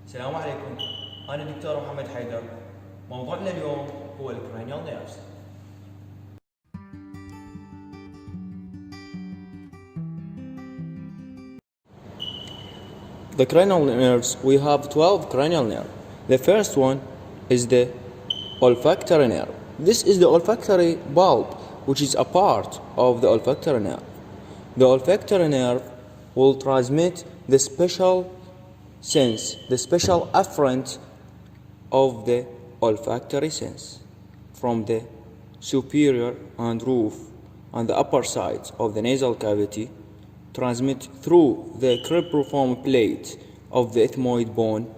السلام عليكم. أنا دكتور محمد حيدر. موضوعنا اليوم هو Cranial Nerves. The cranial nerves, we have 12 cranial nerves. The first one is the olfactory nerve. This is the olfactory bulb, which is a part of the olfactory nerve. The olfactory nerve will transmit the special sense, the special afferent of the olfactory sense from the superior and roof and the upper sides of the nasal cavity, transmit through the cribriform plate of the ethmoid bone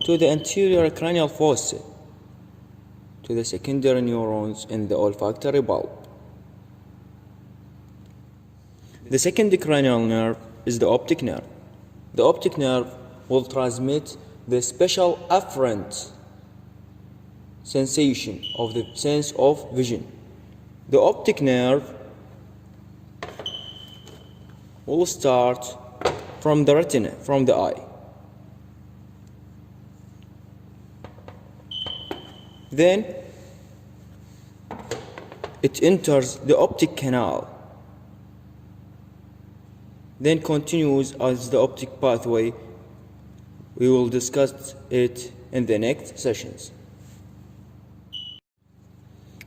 to the anterior cranial fossa, to the secondary neurons in the olfactory bulb. The second cranial nerve is the optic nerve. The optic nerve will transmit the special afferent sensation of the sense of vision. The optic nerve will start from the retina, from the eye. Then it enters the optic canal, then continues as the optic pathway. We will discuss it in the next sessions.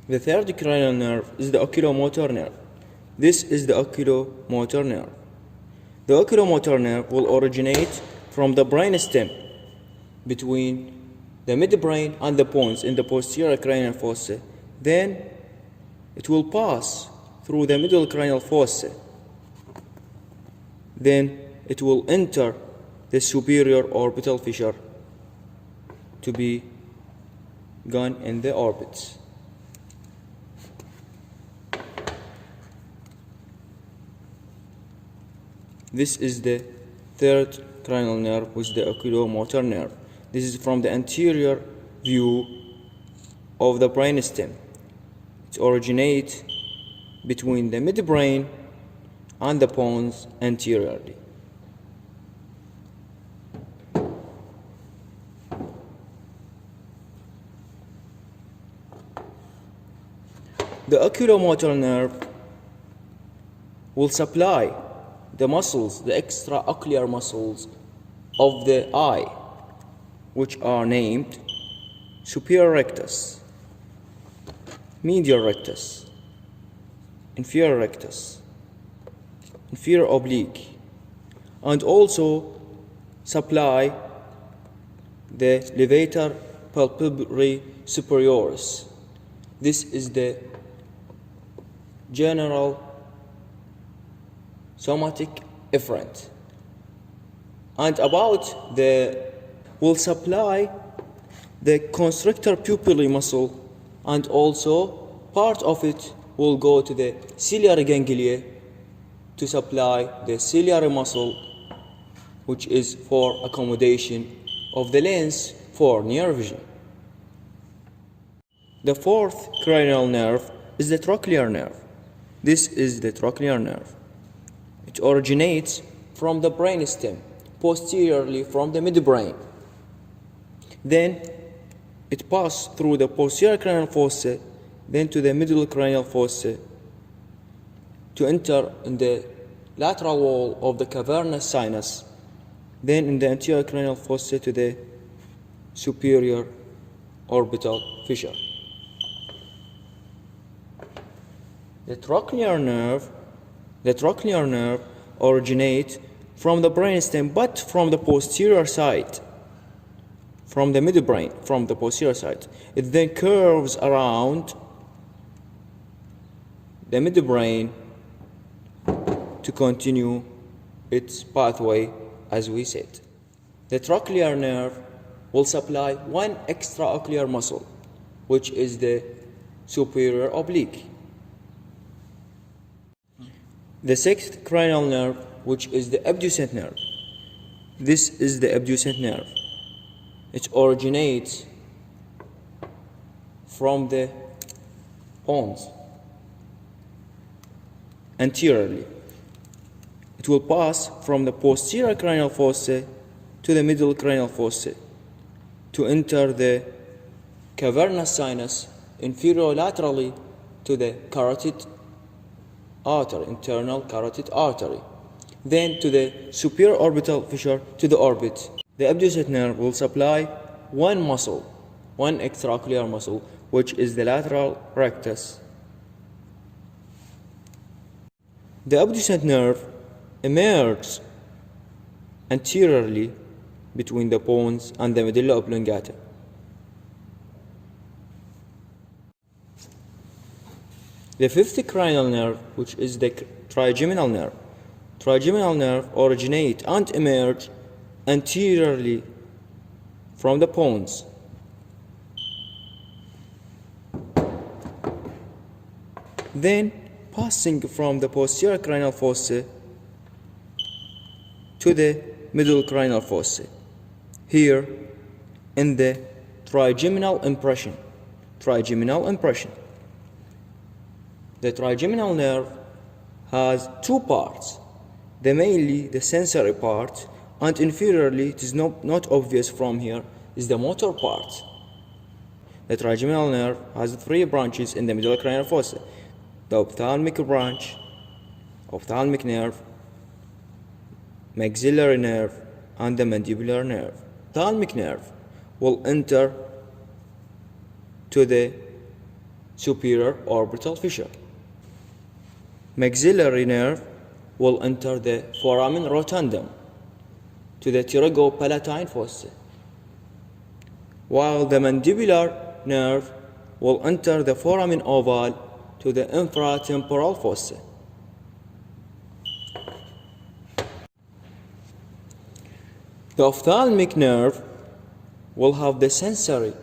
The third cranial nerve is the oculomotor nerve. This is the oculomotor nerve. The oculomotor nerve will originate from the brainstem between the midbrain and the pons in the posterior cranial fossa. Then it will pass through the middle cranial fossa. Then it will enter the superior orbital fissure to be gone in the orbits. This is the third cranial nerve with the oculomotor nerve. This is from the anterior view of the brainstem. It originates between the midbrain and the pons anteriorly. The oculomotor nerve will supply the muscles, the extraocular muscles of the eye, which are named superior rectus, medial rectus, inferior rectus, inferior oblique, and also supply the levator palpebrae superioris. This is the general somatic efferent, and about the will supply the constrictor pupillae muscle, and also part of it will go to the ciliary ganglia to supply the ciliary muscle, which is for accommodation of the lens for near vision. The fourth cranial nerve is the trochlear nerve. This is the trochlear nerve. It originates from the brainstem, posteriorly from the midbrain. Then it passes through the posterior cranial fossa, then to the middle cranial fossa, to enter in the lateral wall of the cavernous sinus, then in the anterior cranial fossa to the superior orbital fissure. The trochlear nerve originates from the brainstem, but from the posterior side, from the midbrain, from the posterior side. It then curves around the midbrain to continue its pathway, as we said. The trochlear nerve will supply one extraocular muscle, which is the superior oblique. The sixth cranial nerve, which is the abducent nerve. This is the abducent nerve. It originates from the pons anteriorly. It It will pass from the posterior cranial fossa to the middle cranial fossa to enter the cavernous sinus inferior-laterally to the carotid artery, internal carotid artery, then to the superior orbital fissure to the orbit. The abducens nerve will supply one muscle, one extraocular muscle, which is the lateral rectus. The abducens nerve emerges anteriorly between the pons and the medulla oblongata. The fifth cranial nerve, which is the trigeminal nerve. Trigeminal nerve originate and emerge anteriorly from the pons. Then passing from the posterior cranial fossa to the middle cranial fossa. Here in the trigeminal impression. Trigeminal impression. The trigeminal nerve has two parts. Mainly the sensory part, and inferiorly, it is not obvious from here, is the motor part. The trigeminal nerve has three branches in the middle cranial fossa: the ophthalmic branch, ophthalmic nerve, maxillary nerve, and the mandibular nerve. Ophthalmic nerve will enter to the superior orbital fissure. Maxillary nerve will enter the foramen rotundum to the pterygopalatine fossa, while the mandibular nerve will enter the foramen ovale to the infratemporal fossa. The ophthalmic nerve will have the sensory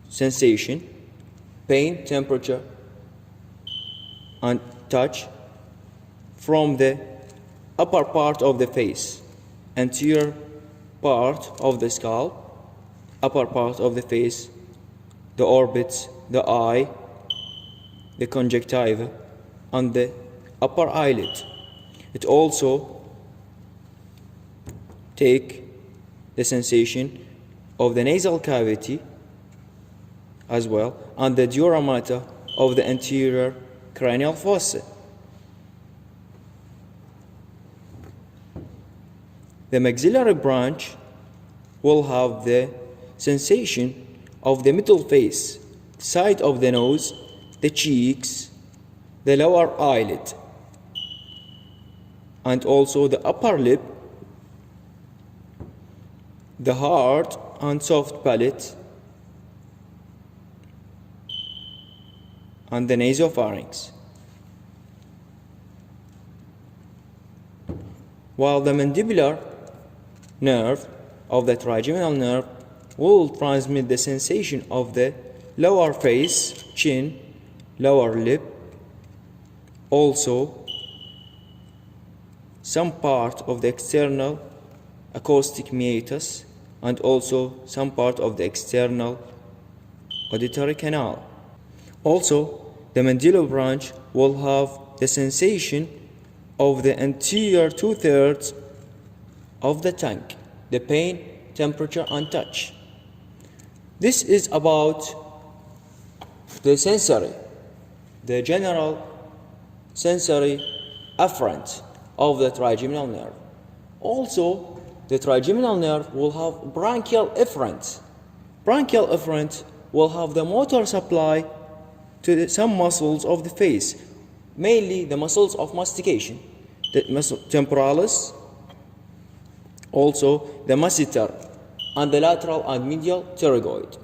sensation, pain, temperature, and touch from the upper part of the face, anterior part of the scalp, upper part of the face, the orbits, the eye, the conjunctiva, and the upper eyelid. It also take the sensation of the nasal cavity as well, and the dura mater of the anterior cranial fossa. The maxillary branch will have the sensation of the middle face, side of the nose, the cheeks, the lower eyelid, and also the upper lip, the hard and soft palate, and the nasopharynx. While the mandibular nerve of the trigeminal nerve will transmit the sensation of the lower face, chin, lower lip, also some part of the external acoustic meatus, and also some part of the external auditory canal. Also, the mandibular branch will have the sensation of the anterior 2/3 of the tongue, the pain, temperature, and touch. This is about the sensory, the general sensory afferent of the trigeminal nerve. Also, the trigeminal nerve will have branchial efferent. Branchial efferent will have the motor supply to some muscles of the face, mainly the muscles of mastication, the muscle temporalis, also the masseter, and the lateral and medial pterygoid.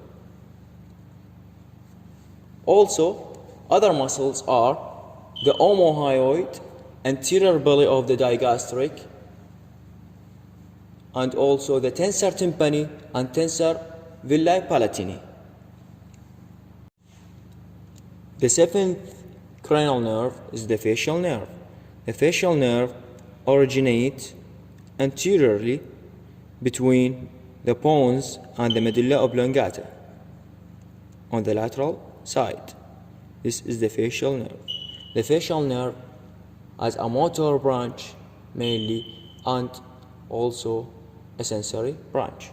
Also, other muscles are the omohyoid, anterior belly of the digastric, and also the tensor tympani and tensor villi palatini. The seventh cranial nerve is the facial nerve. The facial nerve originates anteriorly between the pons and the medulla oblongata on the lateral side. This is the facial nerve. The facial nerve as a motor branch mainly and also a sensory branch.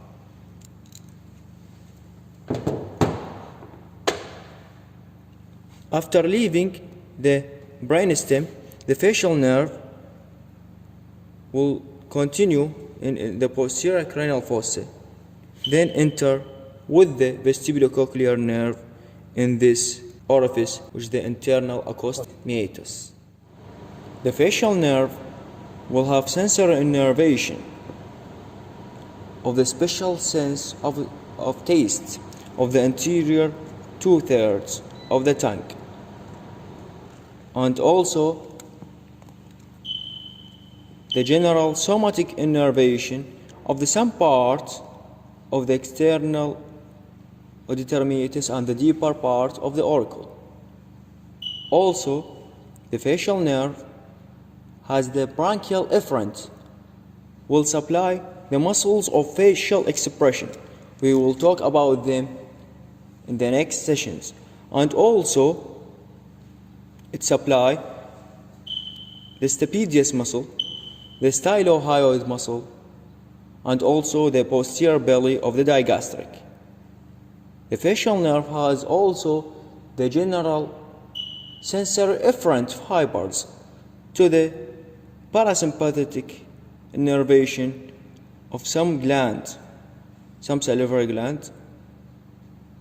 After leaving the brainstem, the facial nerve will continue in the posterior cranial fossa, then enter with the vestibulocochlear nerve in this orifice, which is the internal acoustic meatus. The facial nerve will have sensory innervation of the special sense of taste of the anterior 2/3 of the tongue, and also the general somatic innervation of the some part of the external auditory meatus and the deeper part of the auricle. Also, the facial nerve has the branchial efferent, will supply the muscles of facial expression. We will talk about them in the next sessions. And also, it supply the stapedius muscle, the stylohyoid muscle, and also the posterior belly of the digastric. The facial nerve has also the general sensory efferent fibers to the parasympathetic innervation of some gland, some salivary gland,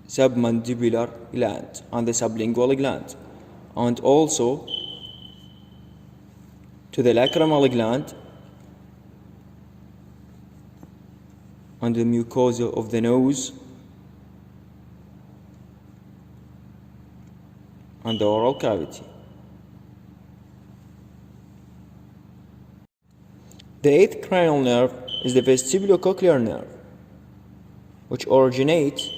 submandibular gland, and the sublingual gland, and also to the lacrimal gland and the mucosa of the nose and the oral cavity. The eighth cranial nerve is the vestibulocochlear nerve, which originates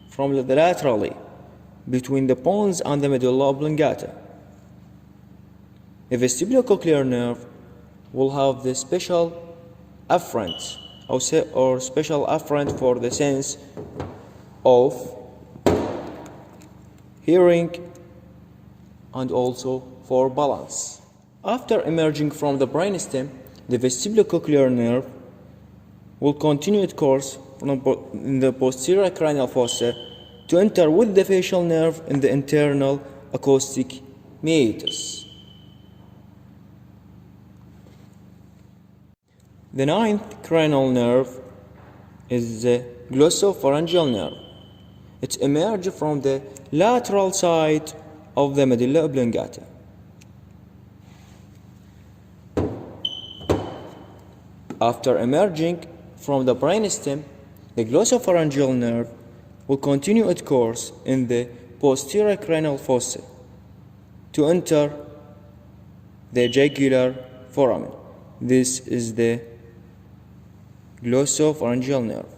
from the laterally between the pons and the medulla oblongata. The vestibulocochlear nerve will have the special afferent or special afferent for the sense of hearing and also for balance. After emerging from the brainstem, the vestibulocochlear nerve will continue its course in the posterior cranial fossa to enter with the facial nerve in the internal acoustic meatus. The ninth cranial nerve is the Glossopharyngeal Nerve. It emerges from the lateral side of the medulla oblongata. After emerging from the brainstem, the Glossopharyngeal nerve will continue its course in the posterior cranial fossa to enter the jugular foramen. This is the Glossopharyngeal nerve.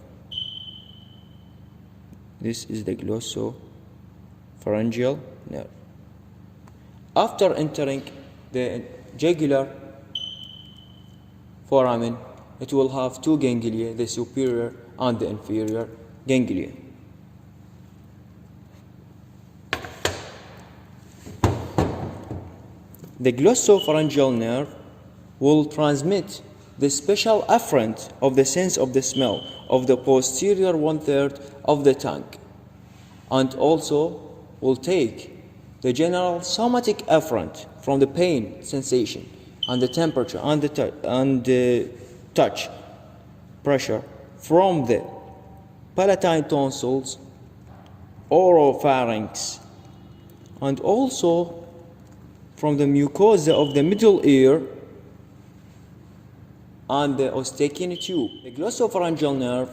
This is the Glossopharyngeal nerve. After entering the jugular foramen, it will have two ganglia, the superior and the inferior ganglia. The glossopharyngeal nerve will transmit the special afferent of the sense of the smell of the posterior 1/3 of the tongue, and also will take the general somatic afferent from the pain sensation and the temperature and the touch pressure from the palatine tonsils, oropharynx, and also from the mucosa of the middle ear and the Eustachian tube. The glossopharyngeal nerve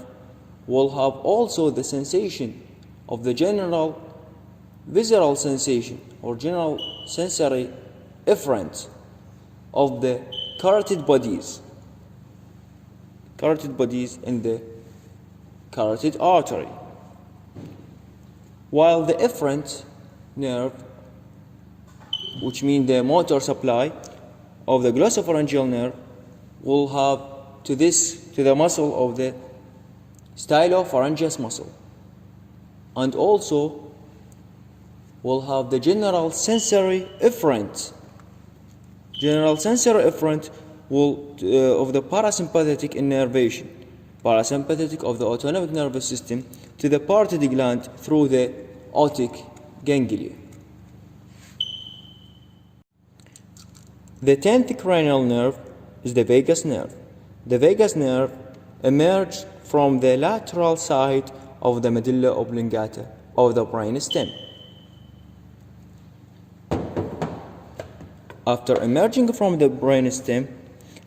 will have also the sensation of the general visceral sensation or general sensory efferent of the carotid bodies in the carotid artery, while the efferent nerve, which means the motor supply of the glossopharyngeal nerve, will have to the muscle of the stylopharyngeus muscle, and also will have the general sensory efferent General sensory efferent of the parasympathetic innervation, parasympathetic of the autonomic nervous system, to the parotid gland through the otic ganglia. The 10th cranial nerve is the vagus nerve. The vagus nerve emerged from the lateral side of the medulla oblongata of the brain stem. After emerging from the brain stem,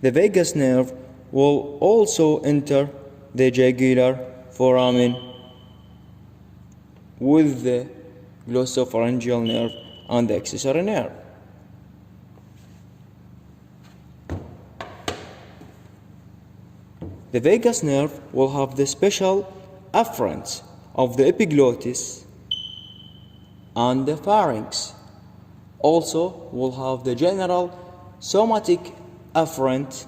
the vagus nerve will also enter the jugular foramen with the glossopharyngeal nerve and the accessory nerve. The vagus nerve will have the special afferents of the epiglottis and the pharynx. Also will have the general somatic afferent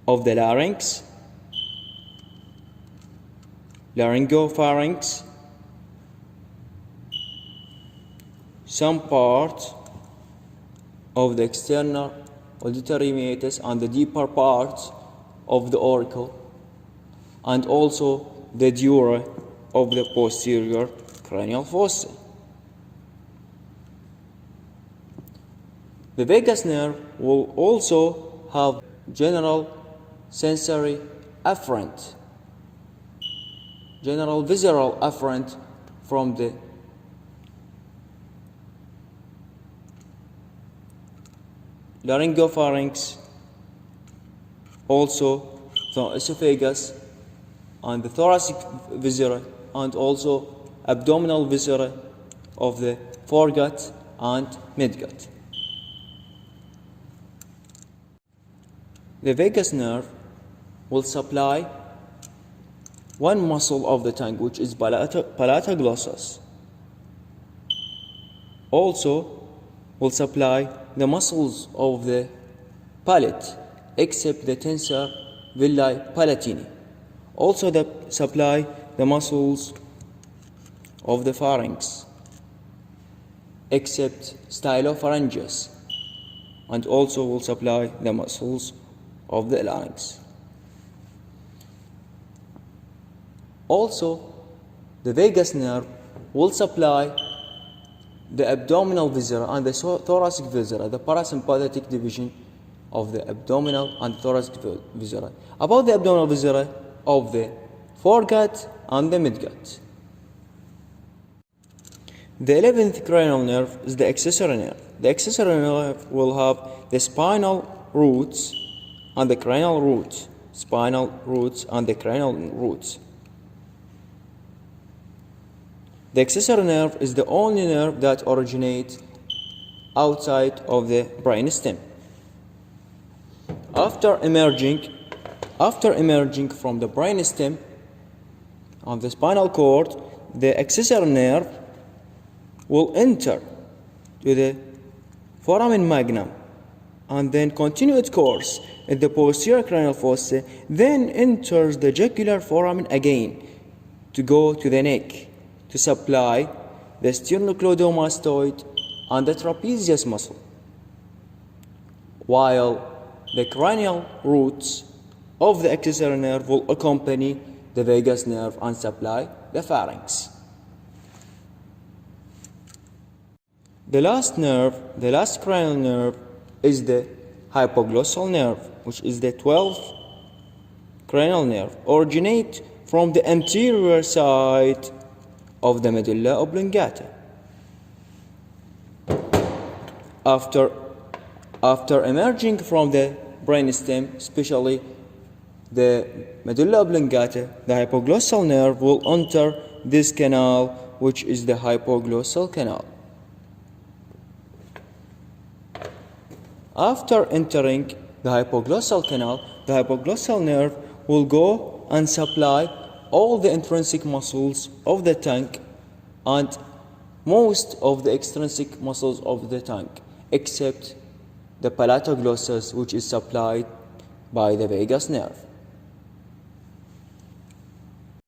of the larynx, laryngopharynx, some part of the external auditory meatus and the deeper parts of the auricle, and also the dura of the posterior cranial fossa. The vagus nerve will also have general sensory afferent, general visceral afferent from the laryngopharynx, also the esophagus and the thoracic viscera, and also abdominal viscera of the foregut and midgut. The vagus nerve will supply one muscle of the tongue, which is palatoglossus. Also will supply the muscles of the palate, except the tensor villi palatini. Also supply the muscles of the pharynx, except stylopharyngeus, and also will supply the muscles of the larynx. Also, the vagus nerve will supply the abdominal viscera and the thoracic viscera, the parasympathetic division of the abdominal and thoracic viscera. About the abdominal viscera of the foregut and the midgut. The 11th cranial nerve is the accessory nerve. The accessory nerve will have the spinal roots and the cranial roots, spinal roots and the cranial roots. The accessory nerve is the only nerve that originates outside of the brain stem. After emerging from the brain stem of the spinal cord, the accessory nerve will enter to the foramen magnum and then continue its course in the posterior cranial fossa, then enters the jugular foramen again to go to the neck to supply the sternocleidomastoid and the trapezius muscle, while the cranial roots of the accessory nerve will accompany the vagus nerve and supply the pharynx. The last cranial nerve is the hypoglossal nerve, which is the 12th cranial nerve, originate from the anterior side of the medulla oblongata. After emerging from the brainstem, especially the medulla oblongata, the hypoglossal nerve will enter this canal, which is the hypoglossal canal. After entering the hypoglossal canal, the hypoglossal nerve will go and supply all the intrinsic muscles of the tongue and most of the extrinsic muscles of the tongue, except the palatoglossus, which is supplied by the vagus nerve.